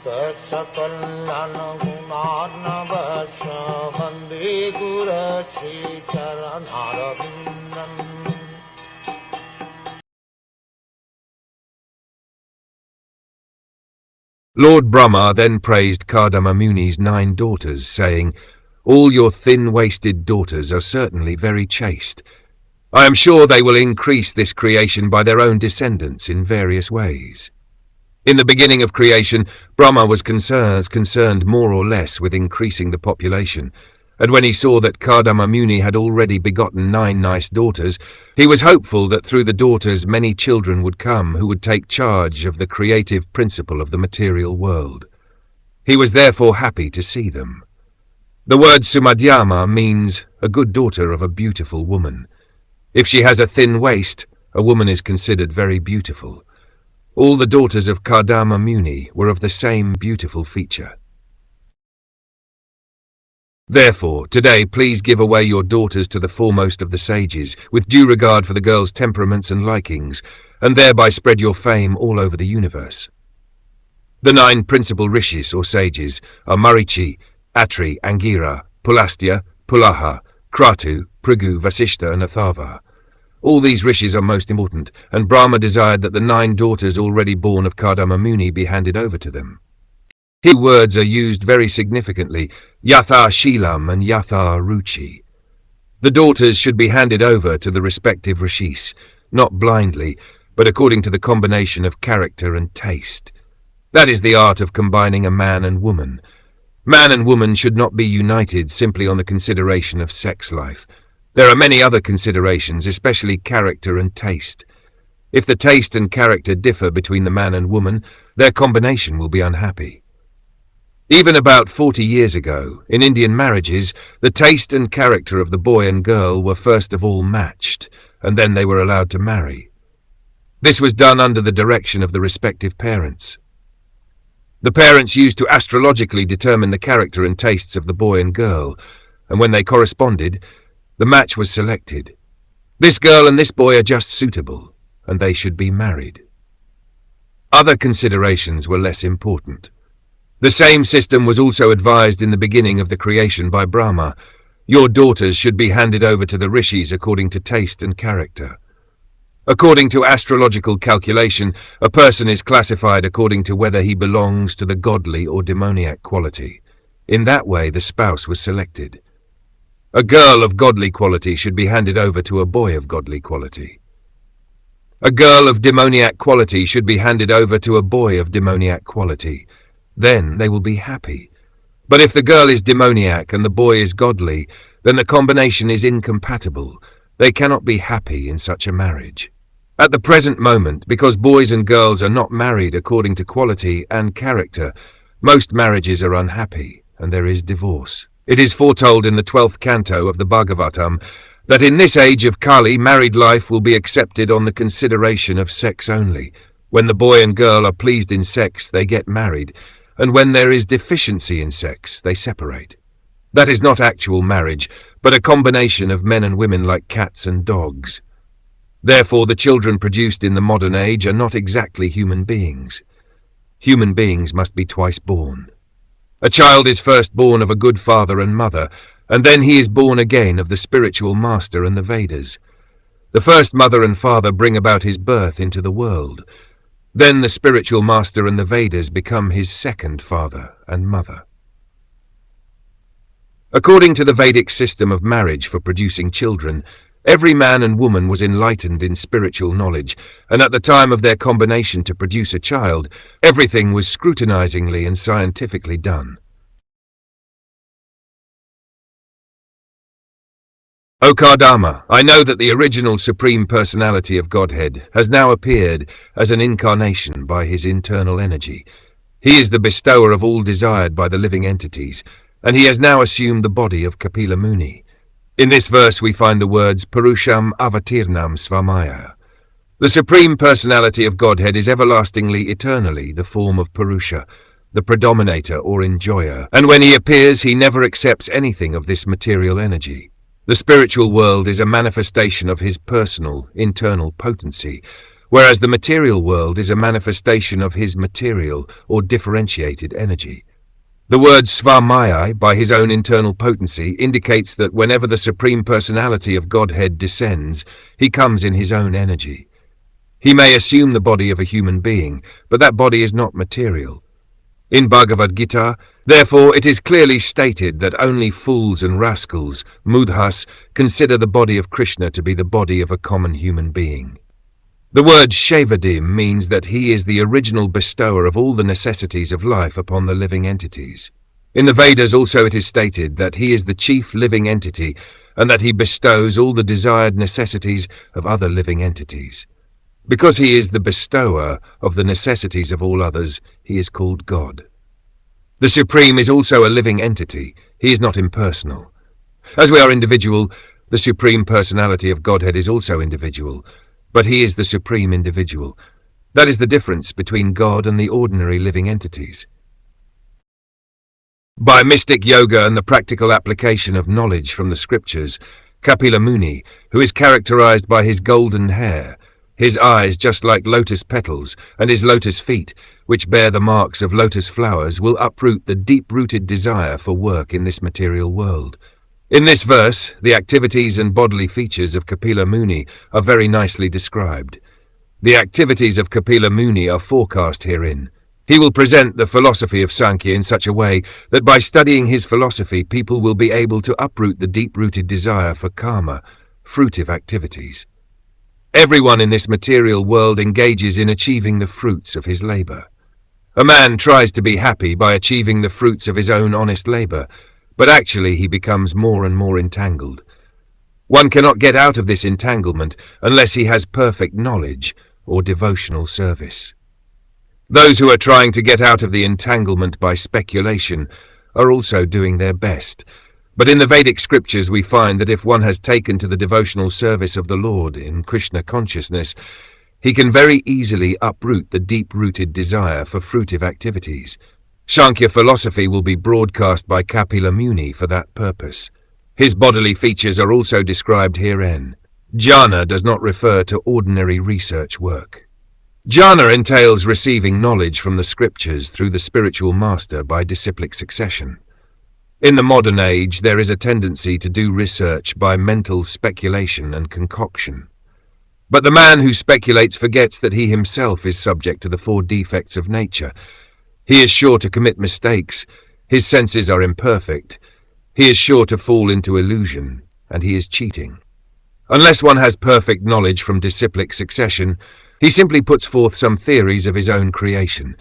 Saksakallan gunarnavasya Vande Guru Sri Charanaravindan. Lord Brahma then praised Kardama Muni's 9 daughters, saying, "All your thin-waisted daughters are certainly very chaste. I am sure they will increase this creation by their own descendants in various ways." In the beginning of creation, Brahma was concerned more or less with increasing the population, and when he saw that Kardama Muni had already begotten 9 nice daughters, he was hopeful that through the daughters many children would come who would take charge of the creative principle of the material world. He was therefore happy to see them. The word Sumadhyama means a good daughter of a beautiful woman. If she has a thin waist, a woman is considered very beautiful. All the daughters of Kardama Muni were of the same beautiful feature. Therefore, today please give away your daughters to the foremost of the sages, with due regard for the girls' temperaments and likings, and thereby spread your fame all over the universe. The 9 principal rishis or sages are Marichi, Atri, Angira, Pulastya, Pulaha, Kratu, Phrigu, Vasishta and Atharva. All these rishis are most important, and Brahma desired that the 9 daughters already born of Kardama Muni be handed over to them. Here words are used very significantly, yatha shilam and yatha ruchi. The daughters should be handed over to the respective rishis, not blindly, but according to the combination of character and taste. That is the art of combining a man and woman. Man and woman should not be united simply on the consideration of sex life. There are many other considerations, especially character and taste. If the taste and character differ between the man and woman, their combination will be unhappy. Even about 40 years ago, in Indian marriages, the taste and character of the boy and girl were first of all matched, and then they were allowed to marry. This was done under the direction of the respective parents. The parents used to astrologically determine the character and tastes of the boy and girl, and when they corresponded, the match was selected. This girl and this boy are just suitable, and they should be married. Other considerations were less important. The same system was also advised in the beginning of the creation by Brahma. Your daughters should be handed over to the rishis according to taste and character. According to astrological calculation, a person is classified according to whether he belongs to the godly or demoniac quality. In that way, the spouse was selected. A girl of godly quality should be handed over to a boy of godly quality. A girl of demoniac quality should be handed over to a boy of demoniac quality. Then they will be happy. But if the girl is demoniac and the boy is godly, then the combination is incompatible. They cannot be happy in such a marriage. At the present moment, because boys and girls are not married according to quality and character, most marriages are unhappy, and there is divorce. It is foretold in the 12th canto of the Bhagavatam that in this age of Kali, married life will be accepted on the consideration of sex only. When the boy and girl are pleased in sex, they get married, and when there is deficiency in sex, they separate. That is not actual marriage, but a combination of men and women like cats and dogs. Therefore, the children produced in the modern age are not exactly human beings. Human beings must be twice born. A child is first born of a good father and mother, and then he is born again of the spiritual master and the Vedas. The first mother and father bring about his birth into the world. Then the spiritual master and the Vedas become his second father and mother. According to the Vedic system of marriage for producing children, every man and woman was enlightened in spiritual knowledge, and at the time of their combination to produce a child, everything was scrutinizingly and scientifically done. O Kardama, I know that the original Supreme Personality of Godhead has now appeared as an incarnation by his internal energy. He is the bestower of all desired by the living entities, and he has now assumed the body of Kapila Muni. In this verse we find the words Purusham Avatirnam Svamaya. The Supreme Personality of Godhead is everlastingly, eternally the form of Purusha, the predominator or enjoyer, and when he appears he never accepts anything of this material energy. The spiritual world is a manifestation of his personal, internal potency, whereas the material world is a manifestation of his material or differentiated energy. The word swami, by his own internal potency, indicates that whenever the Supreme Personality of Godhead descends, he comes in his own energy. He may assume the body of a human being, but that body is not material. In Bhagavad Gita, therefore, it is clearly stated that only fools and rascals, mudhas, consider the body of Krishna to be the body of a common human being. The word Shavadim means that he is the original bestower of all the necessities of life upon the living entities. In the Vedas also it is stated that he is the chief living entity and that he bestows all the desired necessities of other living entities. Because he is the bestower of the necessities of all others, he is called God. The Supreme is also a living entity. He is not impersonal. As we are individual, the Supreme Personality of Godhead is also individual, but he is the Supreme Individual. That is the difference between God and the ordinary living entities. By mystic yoga and the practical application of knowledge from the scriptures, Kapila Muni, who is characterized by his golden hair, his eyes just like lotus petals, and his lotus feet, which bear the marks of lotus flowers, will uproot the deep-rooted desire for work in this material world. In this verse, the activities and bodily features of Kapila Muni are very nicely described. The activities of Kapila Muni are forecast herein. He will present the philosophy of Sankhya in such a way that by studying his philosophy, people will be able to uproot the deep-rooted desire for karma, fruitive activities. Everyone in this material world engages in achieving the fruits of his labor. A man tries to be happy by achieving the fruits of his own honest labor, but actually he becomes more and more entangled. One cannot get out of this entanglement unless he has perfect knowledge or devotional service. Those who are trying to get out of the entanglement by speculation are also doing their best. But in the Vedic scriptures we find that if one has taken to the devotional service of the Lord in Krishna consciousness, he can very easily uproot the deep-rooted desire for fruitive activities. Sankhya philosophy will be broadcast by Kapila Muni for that purpose. His bodily features are also described herein. Jnana does not refer to ordinary research work. Jnana entails receiving knowledge from the scriptures through the spiritual master by disciplic succession. In the modern age, there is a tendency to do research by mental speculation and concoction. But the man who speculates forgets that he himself is subject to the 4 defects of nature. He is sure to commit mistakes, his senses are imperfect, he is sure to fall into illusion, and he is cheating. Unless one has perfect knowledge from disciplic succession, he simply puts forth some theories of his own creation.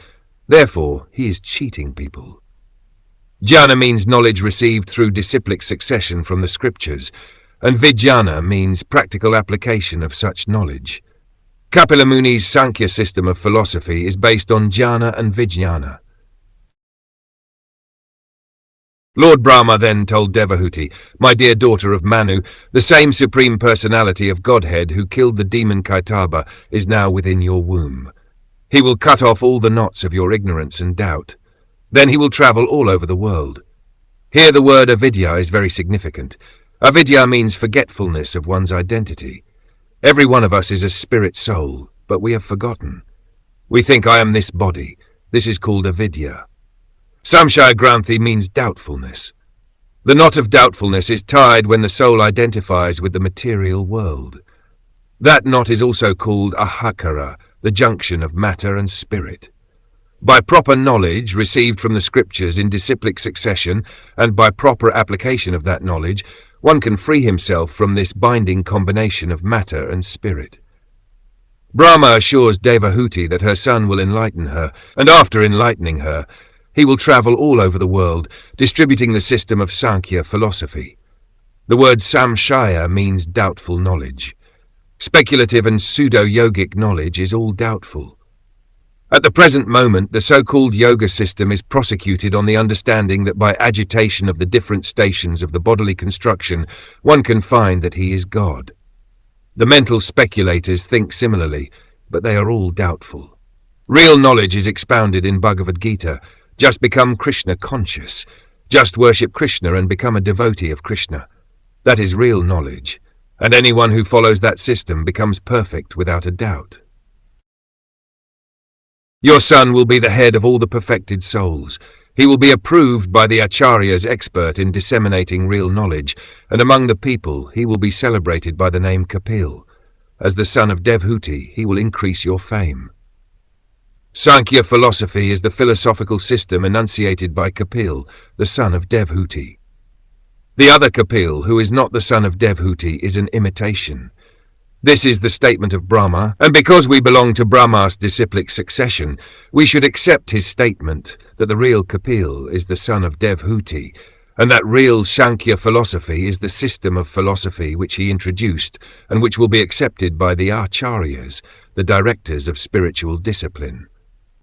Therefore, he is cheating people. Jnana means knowledge received through disciplic succession from the scriptures, and Vijnana means practical application of such knowledge. Kapila Muni's Sankhya system of philosophy is based on Jnana and Vijnana. Lord Brahma then told Devahuti, "My dear daughter of Manu, the same Supreme Personality of Godhead who killed the demon Kaitaba is now within your womb. He will cut off all the knots of your ignorance and doubt. Then he will travel all over the world." Here the word avidya is very significant. Avidya means forgetfulness of one's identity. Every one of us is a spirit soul, but we have forgotten. We think I am this body. This is called avidya. Samshaya Granthi means doubtfulness. The knot of doubtfulness is tied when the soul identifies with the material world. That knot is also called ahakara, the junction of matter and spirit. By proper knowledge received from the scriptures in disciplic succession, and by proper application of that knowledge, one can free himself from this binding combination of matter and spirit. Brahma assures Devahuti that her son will enlighten her, and after enlightening her, he will travel all over the world, distributing the system of Sankhya philosophy. The word samshaya means doubtful knowledge. Speculative and pseudo-yogic knowledge is all doubtful. At the present moment, the so-called yoga system is prosecuted on the understanding that by agitation of the different stations of the bodily construction, one can find that he is God. The mental speculators think similarly, but they are all doubtful. Real knowledge is expounded in Bhagavad Gita. Just become Krishna conscious. Just worship Krishna and become a devotee of Krishna. That is real knowledge, and anyone who follows that system becomes perfect without a doubt. Your son will be the head of all the perfected souls. He will be approved by the acharyas expert in disseminating real knowledge, and among the people he will be celebrated by the name Kapil. As the son of Devhuti, he will increase your fame. Sankhya philosophy is the philosophical system enunciated by Kapil, the son of Devhuti. The other Kapil, who is not the son of Devhuti, is an imitation. This is the statement of Brahma, and because we belong to Brahma's disciplic succession, we should accept his statement that the real Kapil is the son of Devhuti, and that real Sankhya philosophy is the system of philosophy which he introduced and which will be accepted by the acharyas, the directors of spiritual discipline.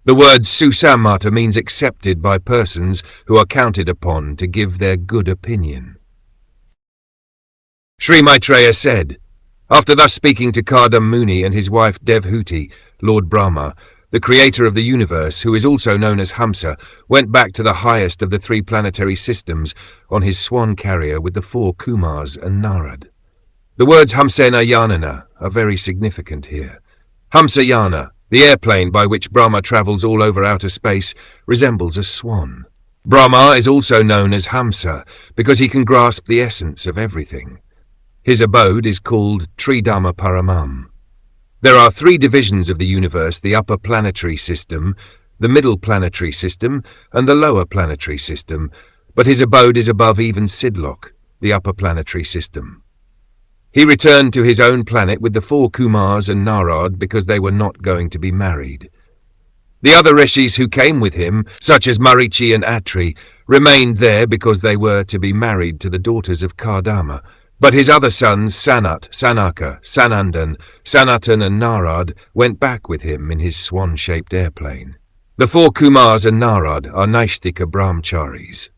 The word susamata means accepted by persons who are counted upon to give their good opinion. Sri Maitreya said, after thus speaking to Kardama Muni and his wife Devhuti, Lord Brahma, the creator of the universe, who is also known as Hamsa, went back to the highest of the 3 planetary systems on his swan carrier with the 4 Kumars and Narad. The words Hamsena Yanana are very significant here. Hamsayana, the airplane by which Brahma travels all over outer space, resembles a swan. Brahma is also known as Hamsa because he can grasp the essence of everything. His abode is called Tridhamma Paramam. There are 3 divisions of the universe: the upper planetary system, the middle planetary system, and the lower planetary system, but his abode is above even Sidlok, the upper planetary system. He returned to his own planet with the 4 Kumars and Narad because they were not going to be married. The other rishis who came with him, such as Marichi and Atri, remained there because they were to be married to the daughters of Kardama. But his other sons, Sanat, Sanaka, Sanandan, Sanatan and Narad, went back with him in his swan-shaped airplane. The 4 Kumars and Narad are Naishtika Brahmacharis.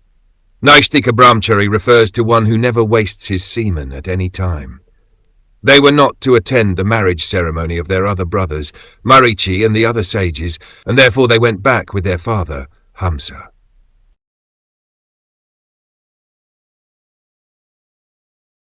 Naishtika Brahmachari refers to one who never wastes his semen at any time. They were not to attend the marriage ceremony of their other brothers, Marichi and the other sages, and therefore they went back with their father, Hamsa.